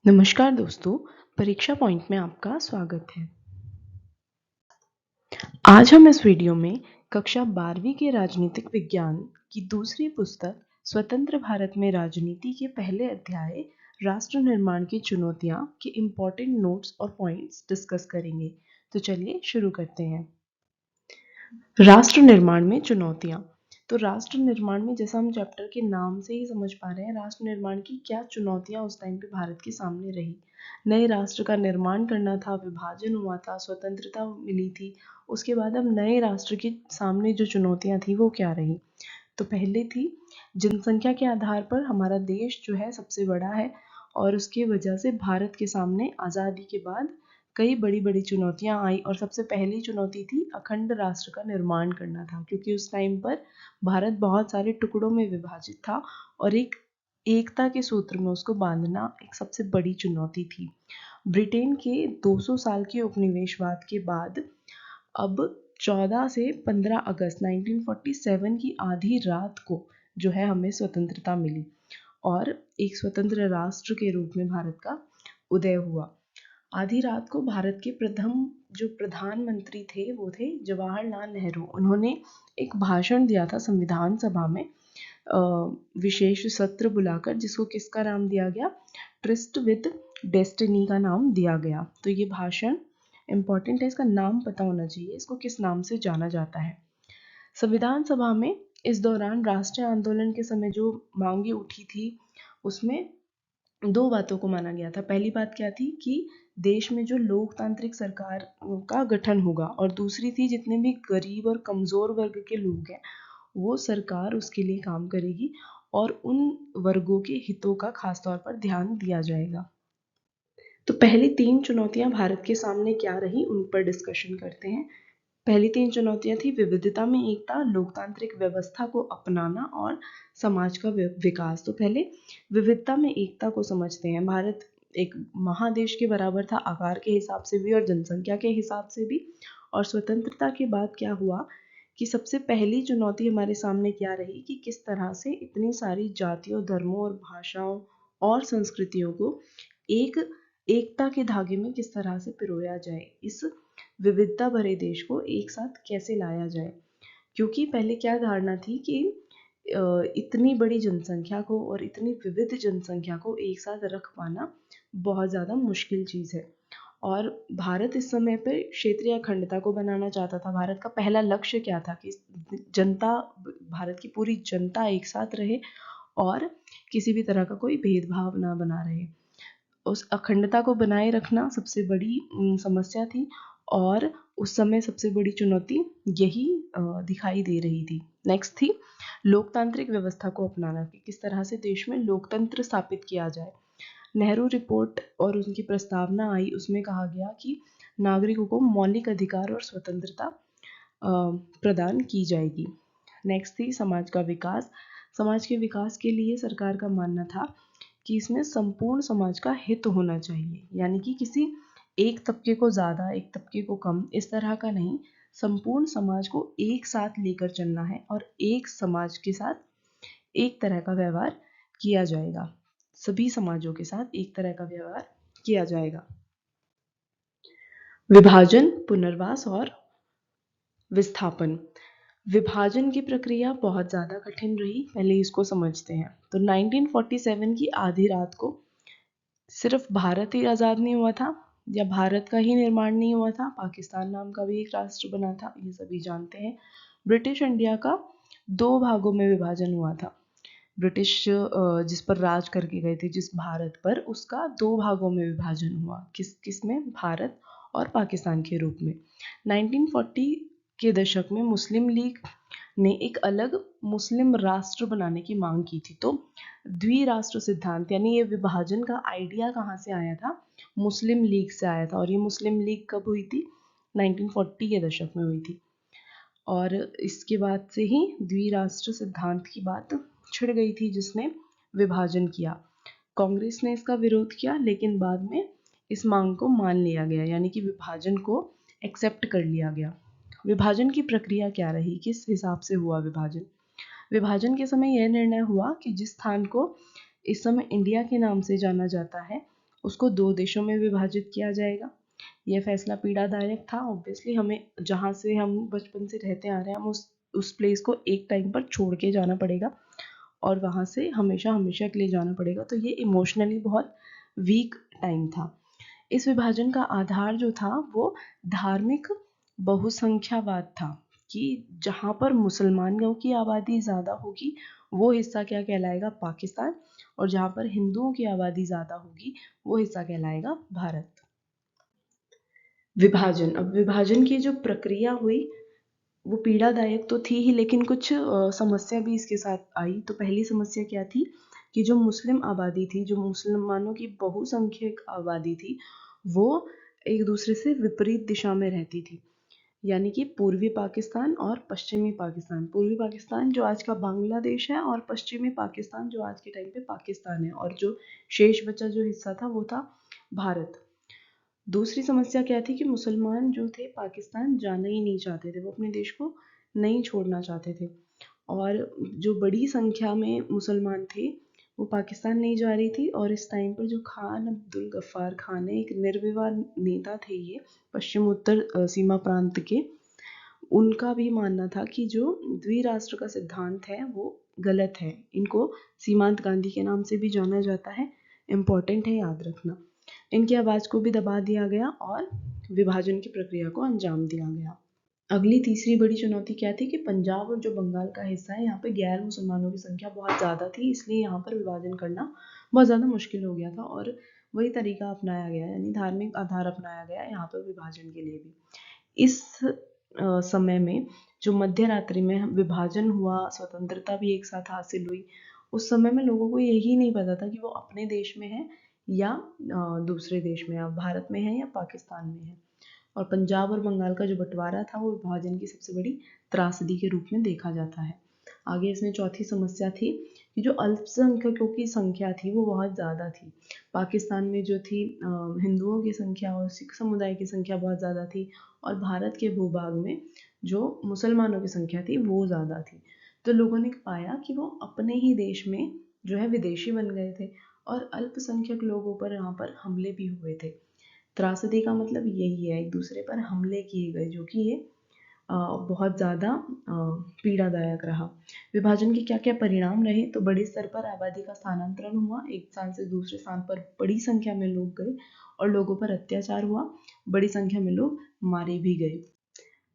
नमस्कार दोस्तों, परीक्षा पॉइंट में आपका स्वागत है। आज हम इस वीडियो में कक्षा 12वीं के राजनीतिक विज्ञान की दूसरी पुस्तक स्वतंत्र भारत में राजनीति के पहले अध्याय राष्ट्र निर्माण की चुनौतियां के इम्पोर्टेंट नोट्स और पॉइंट्स डिस्कस करेंगे। तो चलिए शुरू करते हैं। राष्ट्र निर्माण में चुनौतियां। तो राष्ट्र निर्माण में जैसा हम चैप्टर के नाम से ही समझ पा रहे हैं, राष्ट्र निर्माण की क्या चुनौतियां उस टाइम पे भारत के सामने रही। नए राष्ट्र का निर्माण करना था, विभाजन हुआ था, स्वतंत्रता मिली थी। उसके बाद अब नए राष्ट्र के सामने जो चुनौतियां थी वो क्या रही। तो पहले थी जनसंख्या के आधार पर हमारा देश जो है सबसे बड़ा है और उसकी वजह से भारत के सामने आज़ादी के बाद कई बड़ी बड़ी चुनौतियां आई और सबसे पहली चुनौती थी अखंड राष्ट्र का निर्माण करना था, क्योंकि उस टाइम पर भारत बहुत सारे टुकड़ों में विभाजित था और एक एकता के सूत्र में उसको बांधना एक सबसे बड़ी चुनौती थी। ब्रिटेन के 200 साल के उपनिवेशवाद के बाद अब 14 से 15 अगस्त 1947 की आधी रात को जो है हमें स्वतंत्रता मिली और एक स्वतंत्र राष्ट्र के रूप में भारत का उदय हुआ। आधी रात को भारत के प्रथम जो प्रधानमंत्री थे वो थे जवाहरलाल नेहरू। उन्होंने एक भाषण दिया था संविधान सभा में, विशेष सत्र बुलाकर, जिसको किसका नाम दिया गया, ट्रिस्ट विद डेस्टिनी का नाम दिया गया। तो ये भाषण इम्पॉर्टेंट है, इसका नाम पता होना चाहिए, इसको किस नाम से जाना जाता है। संविधान सभा में इस दौरान राष्ट्रीय आंदोलन के समय जो मांगे उठी थी उसमें दो बातों को माना गया था। पहली बात क्या थी कि देश में जो लोकतांत्रिक सरकार का गठन होगा, और दूसरी थी जितने भी गरीब और कमजोर वर्ग के लोग हैं वो सरकार उसके लिए काम करेगी और उन वर्गों के हितों का खास तौर पर ध्यान दिया जाएगा। तो पहली तीन चुनौतियां भारत के सामने क्या रही उन पर डिस्कशन करते हैं। पहली तीन चुनौतियां थी विविधता में एकता, लोकतांत्रिक व्यवस्था को अपनाना और समाज का विकास। तो पहले विविधता में एकता को समझते हैं। भारत एक महादेश के बराबर था आकार के हिसाब से भी और जनसंख्या के हिसाब से भी। और स्वतंत्रता के बाद क्या हुआ कि सबसे पहली चुनौती हमारे सामने क्या रही कि किस तरह से इतनी सारी जातियों, धर्मों और भाषाओं और संस्कृतियों को एकता के धागे में किस तरह से पिरोया जाए, इस विविधता भरे देश को एक साथ कैसे लाया जाए। क्योंकि पहले क्या धारणा थी कि इतनी बड़ी जनसंख्या को और इतनी विविध जनसंख्या को एक साथ रख पाना बहुत ज़्यादा मुश्किल चीज़ है। और भारत इस समय पे क्षेत्रीय अखंडता को बनाना चाहता था। भारत का पहला लक्ष्य क्या था कि जनता, भारत की पूरी जनता एक साथ रहे और किसी भी तरह का कोई भेदभाव ना बना रहे। उस अखंडता को बनाए रखना सबसे बड़ी समस्या थी और उस समय सबसे बड़ी चुनौती यही दिखाई दे रही थी। नेक्स्ट थी लोकतांत्रिक व्यवस्था को अपनाना, कि किस तरह से देश में लोकतंत्र स्थापित किया जाए। नेहरू रिपोर्ट और उनकी प्रस्तावना आई, उसमें कहा गया कि नागरिकों को मौलिक अधिकार और स्वतंत्रता प्रदान की जाएगी। नेक्स्ट थी समाज का विकास। समाज के विकास के लिए सरकार का मानना था कि इसमें संपूर्ण समाज का हित होना चाहिए, यानी कि किसी एक तबके को ज़्यादा, एक तबके को कम, इस तरह का नहीं। संपूर्ण समाज को एक साथ लेकर चलना है और एक समाज के साथ एक तरह का व्यवहार किया जाएगा। सभी समाजों के साथ एक तरह का व्यवहार किया जाएगा। विभाजन, पुनर्वास और विस्थापन। विभाजन की प्रक्रिया बहुत ज़्यादा कठिन रही, पहले इसको समझते हैं। तो 1947 की आधी रात को सिर्फ भारत ही आज़ाद नहीं हुआ था या भारत का ही निर्माण नहीं हुआ था, पाकिस्तान नाम का भी एक राष्ट्र बना था, ये सभी जानते हैं। ब्रिटिश इंडिया का दो भागों में विभाजन हुआ था। ब्रिटिश जिस पर राज करके गए थे, जिस भारत पर, उसका दो भागों में विभाजन हुआ। किस में? भारत और पाकिस्तान के रूप में। 1940 के दशक में मुस्लिम लीग ने एक अलग मुस्लिम राष्ट्र बनाने की मांग की थी। तो द्विराष्ट्र सिद्धांत यानी ये विभाजन का आइडिया कहाँ से आया था? मुस्लिम लीग से आया था। और ये मुस्लिम लीग कब हुई थी? 1940 के दशक में हुई थी। और इसके बाद से ही द्विराष्ट्र सिद्धांत की बात छिड़ गई थी, जिसने विभाजन किया। कांग्रेस ने इसका विरोध किया, लेकिन बाद में इस मांग को मान लिया गया, यानी कि विभाजन को एक्सेप्ट कर लिया गया। विभाजन की प्रक्रिया क्या रही, किस हिसाब से हुआ विभाजन? विभाजन के समय यह निर्णय हुआ कि जिस स्थान को इस समय इंडिया के नाम से जाना जाता है उसको 2 देशों में विभाजित किया जाएगा। यह फैसला पीड़ादायक था। ऑब्वियसली हमें जहाँ से हम बचपन से रहते आ रहे हैं, हम उस प्लेस को एक टाइम पर छोड़ के जाना पड़ेगा और वहाँ से हमेशा हमेशा के लिए जाना पड़ेगा। तो ये इमोशनली बहुत वीक टाइम था। इस विभाजन का आधार जो था वो धार्मिक बहुसंख्यावाद था कि जहाँ पर मुसलमानों की आबादी ज़्यादा होगी वो हिस्सा क्या कहलाएगा, पाकिस्तान, और जहाँ पर हिंदुओं की आबादी ज़्यादा होगी वो हिस्सा कहलाएगा भारत। विभाजन, अब विभाजन की जो प्रक्रिया हुई वो पीड़ादायक तो थी ही, लेकिन कुछ समस्या भी इसके साथ आई। तो पहली समस्या क्या थी कि जो मुस्लिम आबादी थी, जो मुसलमानों की बहुसंख्यक आबादी थी, वो एक दूसरे से विपरीत दिशा में रहती थी। यानी कि पूर्वी पाकिस्तान और पश्चिमी पाकिस्तान, पूर्वी पाकिस्तान जो आज का बांग्लादेश है और पश्चिमी पाकिस्तान जो आज के टाइम पे पाकिस्तान है, और जो शेष बचा जो हिस्सा था वो था भारत। दूसरी समस्या क्या थी कि मुसलमान जो थे पाकिस्तान जाना ही नहीं चाहते थे, वो अपने देश को नहीं छोड़ना चाहते थे, और जो बड़ी संख्या में मुसलमान थे वो पाकिस्तान नहीं जा रही थी। और इस टाइम पर जो खान अब्दुल गफ्फार खान है, एक निर्विवाद नेता थे ये पश्चिम उत्तर सीमा प्रांत के, उनका भी मानना था कि जो द्विराष्ट्र का सिद्धांत है वो गलत है। इनको सीमांत गांधी के नाम से भी जाना जाता है, इम्पोर्टेंट है याद रखना। इनकी आवाज़ को भी दबा दिया गया और विभाजन की प्रक्रिया को अंजाम दिया गया। अगली तीसरी बड़ी चुनौती क्या थी कि पंजाब और जो बंगाल का हिस्सा है, यहाँ पे गैर मुसलमानों की संख्या बहुत ज़्यादा थी, इसलिए यहाँ पर विभाजन करना बहुत ज़्यादा मुश्किल हो गया था, और वही तरीका अपनाया गया, यानी धार्मिक आधार अपनाया गया यहाँ पर विभाजन के लिए भी। इस समय में जो मध्य रात्रि में विभाजन हुआ, स्वतंत्रता भी एक साथ हासिल हुई, उस समय में लोगों को यही नहीं पता था कि वो अपने देश में है या दूसरे देश में, या भारत में है या पाकिस्तान में है। और पंजाब और बंगाल का जो बंटवारा था वो विभाजन की सबसे बड़ी त्रासदी के रूप में देखा जाता है। आगे इसमें चौथी समस्या थी कि जो अल्पसंख्यकों की संख्या थी वो बहुत ज़्यादा थी। पाकिस्तान में जो थी हिंदुओं की संख्या और सिख समुदाय की संख्या बहुत ज़्यादा थी, और भारत के भूभाग में जो मुसलमानों की संख्या थी वो ज़्यादा थी। तो लोगों ने पाया कि वो अपने ही देश में जो है विदेशी बन गए थे, और अल्पसंख्यक लोगों पर यहाँ पर हमले भी हुए थे। त्रासदी का मतलब यही है, एक दूसरे पर हमले किए गए, जो कि ये बहुत ज़्यादा पीड़ादायक रहा। विभाजन के क्या क्या परिणाम रहे, तो बड़े स्तर पर आबादी का स्थानांतरण हुआ, एक स्थान से दूसरे स्थान पर बड़ी संख्या में लोग गए और लोगों पर अत्याचार हुआ, बड़ी संख्या में लोग मारे भी गए।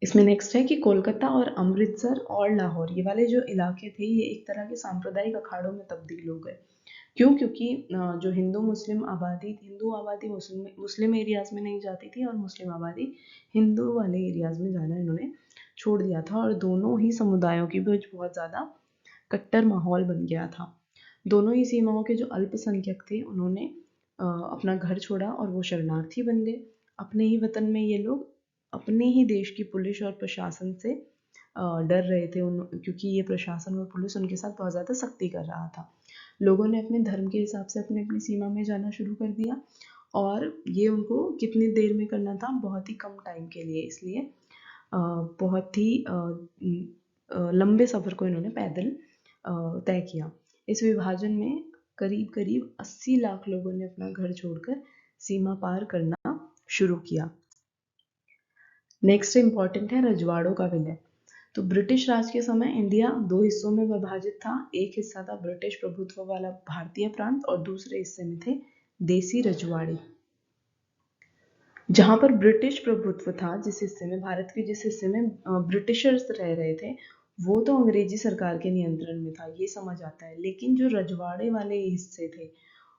इसमें नेक्स्ट है कि कोलकाता और अमृतसर और लाहौर, ये वाले जो इलाके थे ये एक तरह के सांप्रदायिक अखाड़ों में तब्दील हो गए। क्यों? क्योंकि जो हिंदू आबादी मुस्लिम एरियाज में नहीं जाती थी, और मुस्लिम आबादी हिंदू वाले एरियाज में जाना इन्होंने छोड़ दिया था, और दोनों ही समुदायों के बीच बहुत ज़्यादा कट्टर माहौल बन गया था। दोनों ही सीमाओं के जो अल्पसंख्यक थे उन्होंने अपना घर छोड़ा और वो शरणार्थी बन गए। अपने ही वतन में ये लोग अपने ही देश की पुलिस और प्रशासन से डर रहे थे, क्योंकि ये प्रशासन और पुलिस उनके साथ बहुत ज़्यादा सख्ती कर रहा था। लोगों ने अपने धर्म के हिसाब से अपनी अपनी सीमा में जाना शुरू कर दिया, और ये उनको कितनी देर में करना था, बहुत ही कम टाइम के लिए, इसलिए बहुत ही लंबे सफ़र को इन्होंने पैदल तय किया। इस विभाजन में करीब करीब 80 लाख लोगों ने अपना घर छोड़कर सीमा पार करना शुरू किया। नेक्स्ट इम्पॉर्टेंट है रजवाड़ों का विलय। तो ब्रिटिश राज के समय इंडिया दो हिस्सों में विभाजित था। एक हिस्सा था ब्रिटिश प्रभुत्व वाला भारतीय प्रांत, और दूसरे हिस्से में थे देसी रजवाड़े। जहाँ पर ब्रिटिश प्रभुत्व था, जिस हिस्से में, भारत के जिस हिस्से में ब्रिटिशर्स रह रहे थे, वो तो अंग्रेजी सरकार के नियंत्रण में था, ये समझ आता है। लेकिन जो रजवाड़े वाले हिस्से थे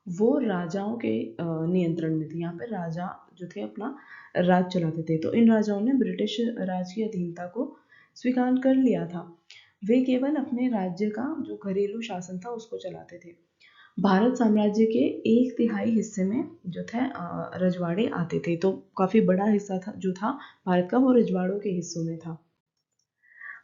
वो राजाओं के नियंत्रण में थे। यहाँ पे राजा जो थे अपना राज चलाते थे, तो इन राजाओं ने ब्रिटिश राज की अधीनता को स्वीकार कर लिया था। वे केवल अपने राज्य का जो घरेलू शासन था उसको चलाते थे। भारत साम्राज्य के 1/3 हिस्से में जो थे रजवाड़े आते थे, तो काफी बड़ा हिस्सा था जो था भारत का, वो रजवाड़ों के हिस्सों में था।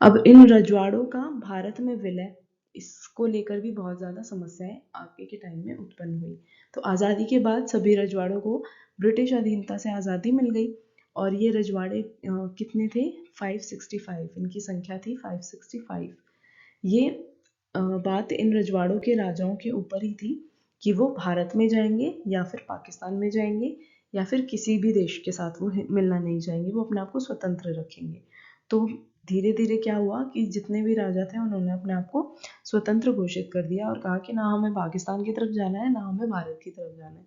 अब इन रजवाड़ों का भारत में विलय, इसको लेकर भी बहुत ज़्यादा समस्याएं आगे के टाइम में उत्पन्न हुई। तो आज़ादी के बाद सभी रजवाड़ों को ब्रिटिश अधीनता से आज़ादी मिल गई, और ये रजवाड़े कितने थे? 565, इनकी संख्या थी 565। ये बात इन रजवाड़ों के राजाओं के ऊपर ही थी कि वो भारत में जाएंगे या फिर पाकिस्तान में जाएंगे या फिर किसी भी देश के साथ वो मिलना नहीं चाहेंगे, वो अपने आप को स्वतंत्र रखेंगे। तो धीरे धीरे क्या हुआ कि जितने भी राजा थे उन्होंने अपने आप को स्वतंत्र घोषित कर दिया और कहा कि ना हमें पाकिस्तान की तरफ जाना है ना हमें भारत की तरफ जाना है।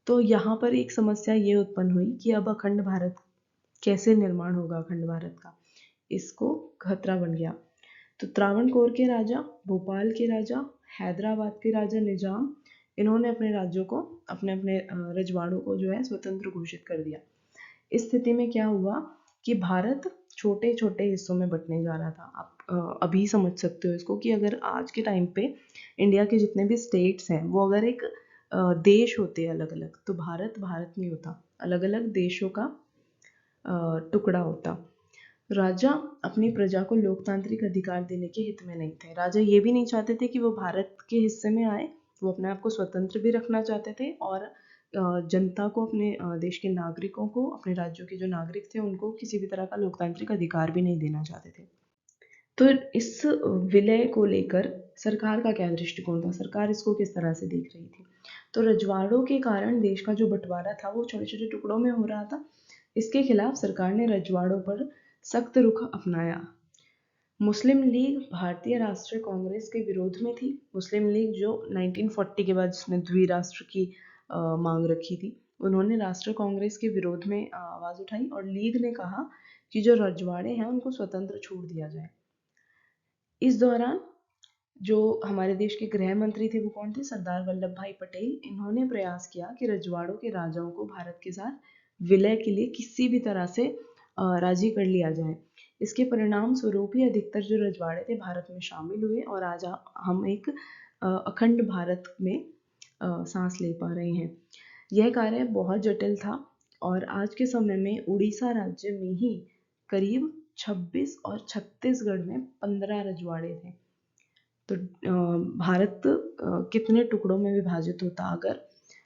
तो यहाँ पर एक समस्या ये उत्पन्न हुई कि अब अखंड भारत कैसे निर्माण होगा, अखंड भारत का, इसको खतरा बन गया। तो त्रावणकोर के राजा, भोपाल के राजा, हैदराबाद के राजा निजाम, इन्होंने अपने राज्यों को, अपने अपने रजवाड़ों को जो है स्वतंत्र घोषित कर दिया। इस स्थिति में क्या हुआ कि भारत छोटे छोटे हिस्सों में बंटने जा रहा था। आप अभी समझ सकते हो इसको कि अगर आज के टाइम पे इंडिया के जितने भी स्टेट्स हैं वो अगर एक देश होते अलग अलग, तो भारत भारत नहीं होता, अलग अलग देशों का टुकड़ा होता। राजा अपनी प्रजा को लोकतांत्रिक अधिकार देने के हित में नहीं थे। राजा ये भी नहीं चाहते थे कि वो भारत के हिस्से में आए, वो अपने आप को स्वतंत्र भी रखना चाहते थे और जनता को, अपने देश के नागरिकों को, अपने राज्यों के जो नागरिक थे उनको किसी भी तरह का लोकतांत्रिक अधिकार भी नहीं देना चाहते थे। तो इस विलय को लेकर सरकार का क्या दृष्टिकोण था, सरकार इसको किस तरह से देख रही थी? तो रजवाड़ों के कारण देश का जो बंटवारा था वो छोटे छोटे टुकड़ों में हो रहा था। इसके खिलाफ सरकार ने रजवाड़ों पर सख्त रुख अपनाया। मुस्लिम लीग भारतीय राष्ट्रीय कांग्रेस के विरोध में थी। मुस्लिम लीग जो 1940 के बाद जिसने द्विराष्ट्र की मांग रखी थी, उन्होंने राष्ट्रीय कांग्रेस के विरोध में आवाज उठाई और लीग ने कहा कि जो रजवाड़े हैं उनको स्वतंत्र छोड़ दिया जाए। इस दौरान जो हमारे देश के गृह मंत्री थे वो कौन थे? सरदार वल्लभ भाई पटेल। इन्होंने प्रयास किया कि रजवाड़ों के राजाओं को भारत के साथ विलय के लिए किसी भी तरह से राजी कर लिया जाए। इसके परिणाम स्वरूप ही अधिकतर जो रजवाड़े थे भारत में शामिल हुए और आज हम एक अखंड भारत में सांस ले पा रहे हैं। यह कार्य बहुत जटिल था और आज के समय में उड़ीसा राज्य में ही करीब 26 और छत्तीसगढ़ में 15 रजवाड़े थे। तो भारत कितने टुकड़ों में विभाजित होता अगर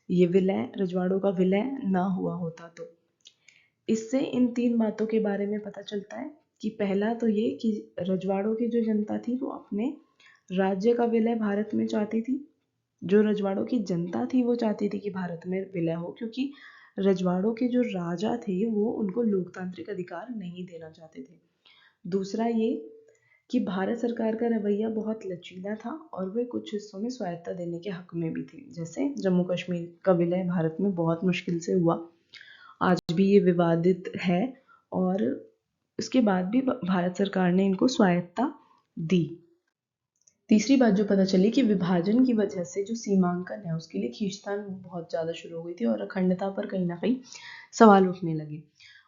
ये विलय, रजवाड़ों का विलय ना हुआ होता तो। इससे इन 3 बातों के बारे में पता चलता है कि पहला तो ये कि रजवाड़ों की जो जनता थी वो अपने राज्य का विलय भारत में चाहती थी। जो रजवाड़ों की जनता थी वो चाहती थी कि भारत में विलय हो, क्योंकि रजवाड़ों के जो राजा थे वो उनको लोकतांत्रिक अधिकार नहीं देना चाहते थे। दूसरा ये कि भारत सरकार का रवैया बहुत लचीला था और वे कुछ हिस्सों में स्वायत्ता देने के हक में भी थे। जैसे जम्मू कश्मीर का विलय भारत में बहुत मुश्किल से हुआ, आज भी ये विवादित है और इसके बाद भी भारत सरकार ने इनको स्वायत्ता दी। तीसरी बात जो पता चली कि विभाजन की वजह से जो सीमांकन है उसके लिए खींचतान बहुत ज़्यादा शुरू हो गई थी और अखंडता पर कहीं ना कहीं सवाल उठने लगे।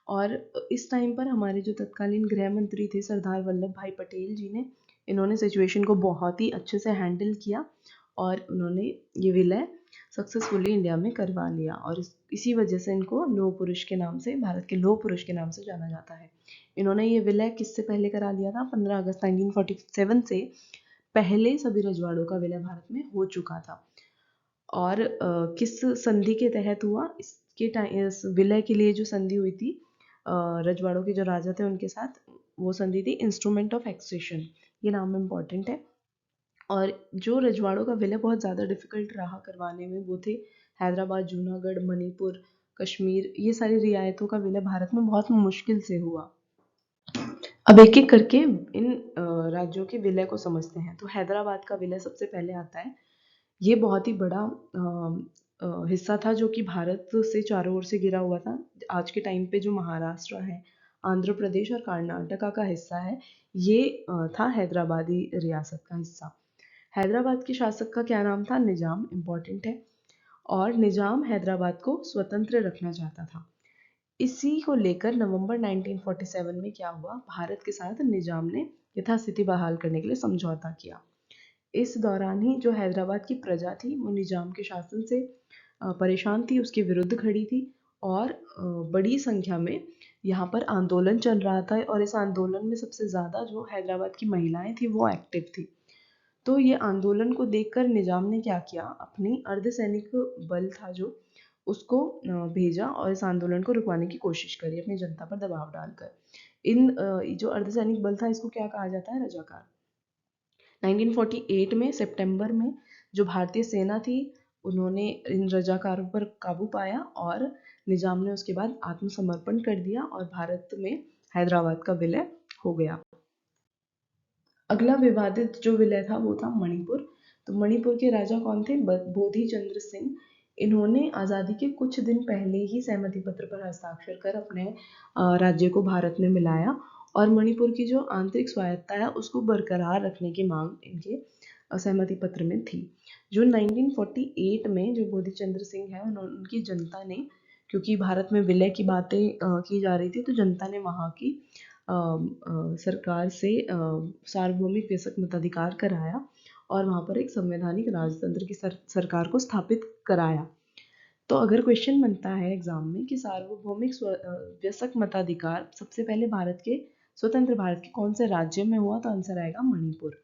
और इस टाइम पर हमारे जो तत्कालीन गृह मंत्री थे सरदार वल्लभ भाई पटेल जी ने, इन्होंने सिचुएशन को बहुत ही अच्छे से हैंडल किया और उन्होंने ये विलय सक्सेसफुली इंडिया में करवा लिया और इसी वजह से इनको लौह पुरुष के नाम से, भारत के लौह पुरुष के नाम से जाना जाता है। इन्होंने ये विलय किससे पहले करा लिया था? 15 अगस्त 1947 से पहले सभी रजवाड़ों का विलय भारत में हो चुका था। और किस संधि के तहत हुआ? इसके इस विलय के लिए जो संधि हुई थी रजवाड़ों के जो राजा थे उनके साथ, वो संधि थी इंस्ट्रूमेंट ऑफ एक्सेशन। ये नाम इम्पॉर्टेंट है। और जो रजवाड़ों का विलय बहुत ज़्यादा डिफिकल्ट रहा करवाने में, वो थे हैदराबाद, जूनागढ़, मणिपुर, कश्मीर। ये सारी रियायतों का विलय भारत में बहुत मुश्किल से हुआ। अब एक एक करके इन राज्यों के विलय को समझते हैं। तो हैदराबाद का विलय सबसे पहले आता है। ये बहुत ही बड़ा हिस्सा था जो कि भारत से चारों ओर से घिरा हुआ था। आज के टाइम पे जो महाराष्ट्र है, आंध्र प्रदेश और कर्नाटका का हिस्सा है, ये था हैदराबादी रियासत का हिस्सा। हैदराबाद के शासक का क्या नाम था? निजाम। इम्पॉर्टेंट है। और निजाम हैदराबाद को स्वतंत्र रखना चाहता था। इसी को लेकर नवंबर 1947 में क्या हुआ? भारत के साथ निजाम ने यथास्थिति बहाल करने के लिए समझौता किया। इस दौरान ही जो हैदराबाद की प्रजा थी वो निजाम के शासन से परेशान थी, उसके विरुद्ध खड़ी थी और बड़ी संख्या में यहाँ पर आंदोलन चल रहा था और इस आंदोलन में सबसे ज़्यादा जो हैदराबाद की महिलाएं थी वो एक्टिव थी। तो ये आंदोलन को देखकर निजाम ने क्या किया? अपनी अर्धसैनिक बल था जो, उसको भेजा और इस आंदोलन को रुकवाने की कोशिश करी अपनी जनता पर दबाव डालकर। इन जो अर्धसैनिक बल था इसको क्या कहा जाता है? रजाकार। 1948 में सितंबर में जो भारतीय सेना थी उन्होंने इन रजाकारों पर काबू पाया और निजाम ने उसके बाद आत्मसमर्पण कर दिया और भारत में हैदराबाद का विलय हो गया। अगला विवादित जो विलय था वो था मणिपुर। तो मणिपुर के राजा कौन थे? बोधि चंद्र सिंह। इन्होंने आज़ादी के कुछ दिन पहले ही सहमति पत्र पर हस्ताक्षर कर अपने राज्य को भारत में मिलाया और मणिपुर की जो आंतरिक स्वायत्ता है उसको बरकरार रखने की मांग इनके सहमति पत्र में थी। जो 1948 में जो बोधि चंद्र सिंह है उनकी जनता ने, क्योंकि भारत में विलय की बातें की जा रही थी, तो जनता ने वहाँ की सरकार से सार्वभौमिक व्यस्क मताधिकार कराया और वहाँ पर एक संवैधानिक राजतंत्र की सरकार को स्थापित कराया। तो अगर क्वेश्चन बनता है एग्जाम में कि सार्वभौमिक व्यस्क मताधिकार सबसे पहले भारत के स्वतंत्र भारत के कौन से राज्य में हुआ, तो आंसर आएगा मणिपुर।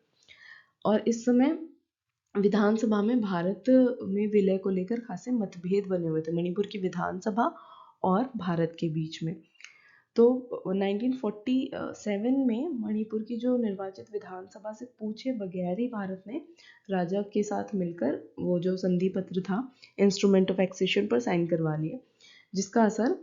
और इस समय विधानसभा में भारत में विलय को लेकर खासे मतभेद बने हुए थे मणिपुर की विधानसभा और भारत के बीच में। तो 1947 में मणिपुर की जो निर्वाचित विधानसभा से पूछे बगैर ही भारत ने राजा के साथ मिलकर वो जो संधि पत्र था इंस्ट्रूमेंट ऑफ एक्सेशन पर साइन करवा लिए, जिसका असर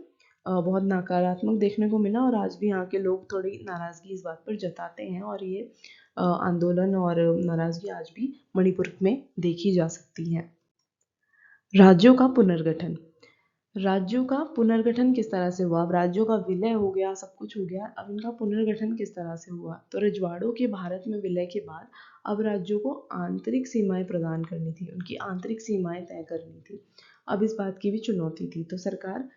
बहुत नकारात्मक देखने को मिला और आज भी यहाँ के लोग थोड़ी नाराज़गी इस बात पर जताते हैं और ये आंदोलन और नाराज़गी आज भी मणिपुर में देखी जा सकती है। राज्यों का पुनर्गठन। राज्यों का पुनर्गठन किस तरह से हुआ? अब राज्यों का विलय हो गया, सब कुछ हो गया, अब इनका पुनर्गठन किस तरह से हुआ? तो रजवाड़ों के भारत में विलय के बाद अब राज्यों को आंतरिक सीमाएं प्रदान करनी थी, उनकी आंतरिक सीमाएं तय करनी थी। अब इस बात की भी चुनौती थी, तो सरकार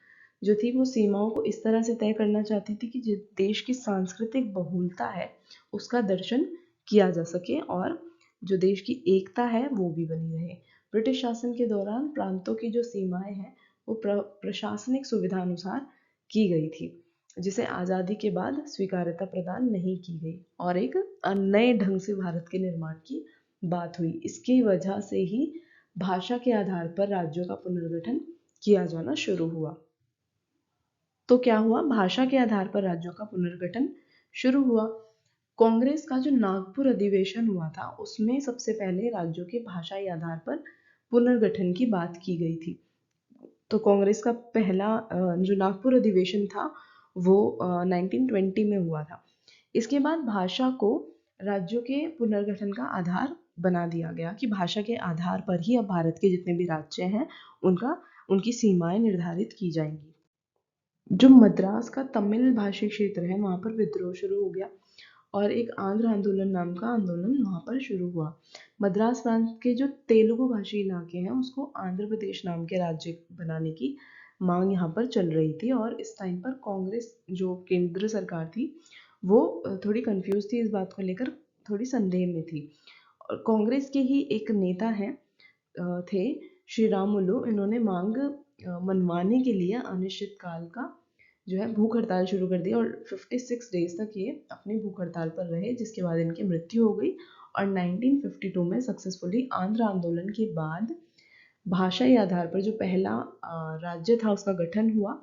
जो थी वो सीमाओं को इस तरह से तय करना चाहती थी कि जिस देश की सांस्कृतिक बहुलता है उसका दर्शन किया जा सके और जो देश की एकता है वो भी बनी रहे। ब्रिटिश शासन के दौरान प्रांतों की जो सीमाएं हैं वो प्रशासनिक सुविधा अनुसार की गई थी, जिसे आज़ादी के बाद स्वीकार्यता प्रदान नहीं की गई और एक नए ढंग से भारत के निर्माण की बात हुई। इसकी वजह से ही भाषा के आधार पर राज्यों का पुनर्गठन किया जाना शुरू हुआ। तो क्या हुआ? भाषा के आधार पर राज्यों का पुनर्गठन शुरू हुआ। कांग्रेस का जो नागपुर अधिवेशन हुआ था उसमें सबसे पहले राज्यों के भाषाई आधार पर पुनर्गठन की बात की गई थी। तो कांग्रेस का पहला जो नागपुर अधिवेशन था वो 1920 में हुआ था। इसके बाद भाषा को राज्यों के पुनर्गठन का आधार बना दिया गया कि भाषा के आधार पर ही अब भारत के जितने भी राज्य हैं उनकी सीमाएं निर्धारित की जाएंगी। जो मद्रास का तमिल भाषी क्षेत्र है वहाँ पर विद्रोह शुरू हो गया और एक आंध्र आंदोलन नाम का आंदोलन वहाँ पर शुरू हुआ। मद्रास प्रांत के जो तेलुगु भाषी इलाके हैं उसको आंध्र प्रदेश नाम के राज्य बनाने की मांग यहाँ पर चल रही थी और इस टाइम पर कांग्रेस जो केंद्र सरकार थी वो थोड़ी कंफ्यूज थी इस बात को लेकर, थोड़ी संदेह में थी। और कांग्रेस के ही एक नेता हैं थे श्री रामुलु, इन्होंने मांग मनवाने के लिए अनिश्चित काल का जो है भूख हड़ताल शुरू कर दी और 56 डेज तक ये अपनी भूख हड़ताल पर रहे, जिसके बाद इनकी मृत्यु हो गई। और 1952 में सक्सेसफुली आंध्र आंदोलन के बाद भाषाई आधार पर जो पहला राज्य था उसका गठन हुआ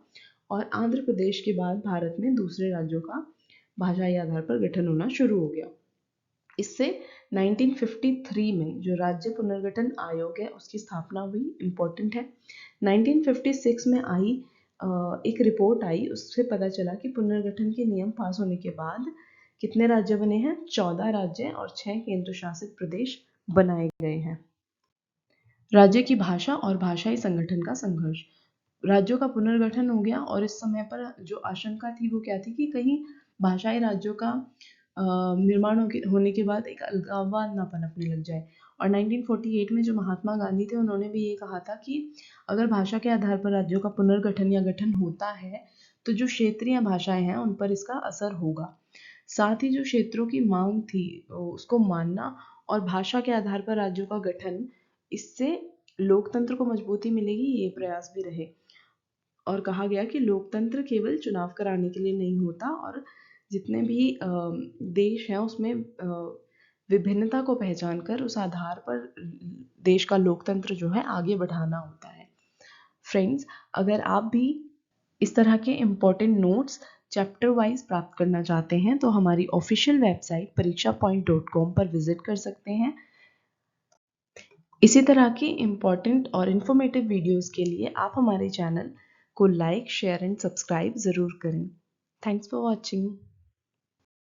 और आंध्र प्रदेश के बाद भारत में दूसरे राज्यों का भाषाई आधार पर गठन होना शुरू हो गया। इससे 1953 में जो राज्य पुनर्गठन आयोग है उसकी स्थापना हुई, इम्पोर्टेंट है। 1956 में आई एक रिपोर्ट आई, उससे पता चला कि पुनर्गठन के नियम पास होने के बाद कितने राज्य बने हैं? 14 राज्य और 6 केंद्र शासित प्रदेश बनाए गए हैं। राज्य की भाषा और भाषाई संगठन का संघर्ष। राज्यों का पुनर्गठन हो गया और इस समय पर जो आशंका थी वो क्या थी कि कहीं भाषाई राज्यों का निर्माण होने के बाद एक अलगाववाद ना पनपने लग जाए। और 1948 में जो महात्मा गांधी थे उन्होंने भी ये कहा था कि अगर भाषा के आधार पर राज्यों का पुनर्गठन या गठन होता है तो जो क्षेत्रीय भाषाएं हैं उन पर इसका असर होगा। साथ ही जो क्षेत्रों की मांग थी उसको मानना और भाषा के आधार पर राज्यों का गठन, इससे लोकतंत्र को मजबूती मिलेगी, ये प्रयास भी रहे। और कहा गया कि लोकतंत्र केवल चुनाव कराने के लिए नहीं होता और जितने भी देश हैं उसमें विभिन्नता को पहचान कर उस आधार पर देश का लोकतंत्र जो है आगे बढ़ाना होता है। फ्रेंड्स, अगर आप भी इस तरह के इम्पोर्टेंट नोट्स चैप्टर वाइज प्राप्त करना चाहते हैं तो हमारी ऑफिशियल वेबसाइट parikshapoint.com पर विजिट कर सकते हैं। इसी तरह की इम्पॉर्टेंट और इन्फॉर्मेटिव वीडियोस के लिए आप हमारे चैनल को लाइक, शेयर एंड सब्सक्राइब ज़रूर करें। Thanks for watching.